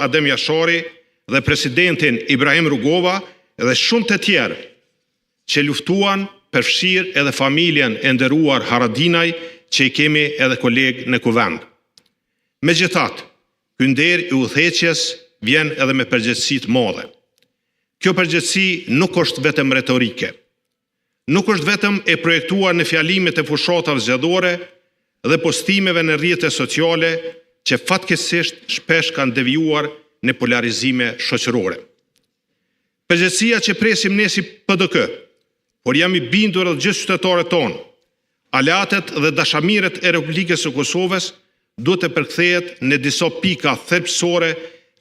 Adem Jashari dhe presidentin Ibrahim Rugova dhe shumë të tjerë që luftuan, përfshirë edhe familjen e nderuar Haradinaj që i kemi edhe kolegë në kuvend. Megjithatë, ky nder i udhëheqjes vjen edhe me përgjegjësi të madhe. Kjo përgjegjësi nuk është vetëm retorike. Nuk është vetëm e projektuar në fjalimet e fushatave zgjedhore dhe postimeve në rrjetet sociale që fatkeqësisht shpesh kanë devijuar në polarizime shoqërore. Përgjegjësia që presim ne si PDK, por jam i bindur edhe gjithë qytetarët tonë, aleatet dhe dashamirët e Republikës së Kosovës duhet të përkthehet në disa pika thelbësore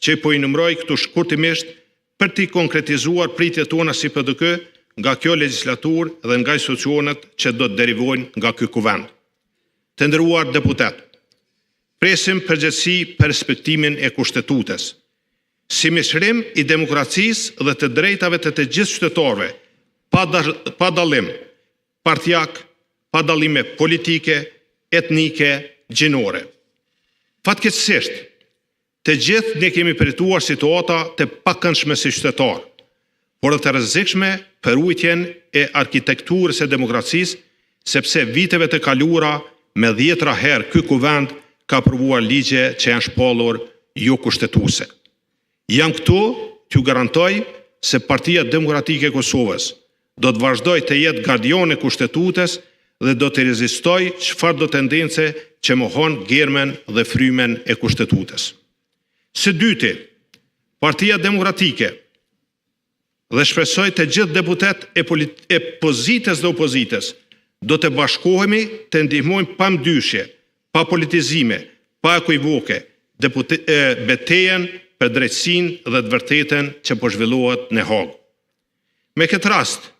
që po i numëroj këtu shkurtimisht për të konkretizuar pritjet tona si PDK nga kjo legjislaturë dhe nga institucionet që do të derivojnë nga ky kuvend. Të nderuar deputet, presim përgjegjësi për respektimin e Kushtetutës, si mishërim i demokracisë dhe të drejtave të gjithë qytetarëve, pa dallim partijak, pa dallime politike, etnike, gjinore. Fatkeqësisht, të gjithë ne kemi përjetuar situata të pakëndshme si qytetar, por dhe të rrezikshme për ujtjen e arkitekturës e demokracisë, sepse viteve të kaluara me 10 herë ky kuvend ka aprovuar ligje që janë shpallur jo kushtetuese. Jam këtu t'ju garantoj se Partia Demokratike e Kosovës do të vazhdoj të jetë gardiane e Kushtetutës dhe do të rezistoj çfarë do tendence që mohon germen dhe frymen e Kushtetutës. Së dyti, Partia Demokratike dhe shpresoj të gjithë deputet e pozitës dhe opozitës do të bashkohemi të ndihmojmë pa ndyshje, pa politizime, pa ekuivoke, betejën për drejtësinë dhe të vërtetën që po zhvillohet në Hagë. Me këtë rast,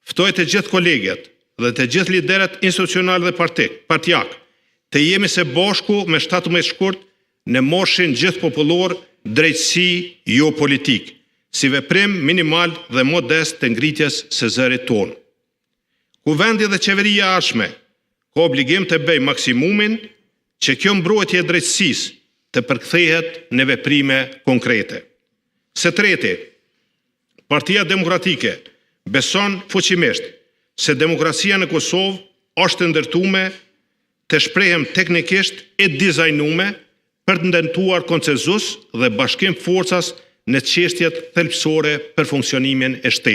ftoj të gjithë kolegët dhe të gjithë liderët institucional dhe partijak të jemi së bashku me 17 shkurt në moshin gjithë popullor drejtësi jo politik, si veprim minimal dhe modest të ngritjes së zërit tonë. Kuvendi dhe qeveria e ardhshme ka obligim të bëjë maksimumin që kjo mbrojtje e drejtësisë të përkthehet në veprime konkrete. Së treti, Partia Demokratike beson fuqimisht se demokracia në Kosovë është të ndërtuar të shprehem teknikisht e dizajnuar për të ndërtuar konsenzus dhe bashkim forcas në çështjet thelbësore për funksionimin e shtetit.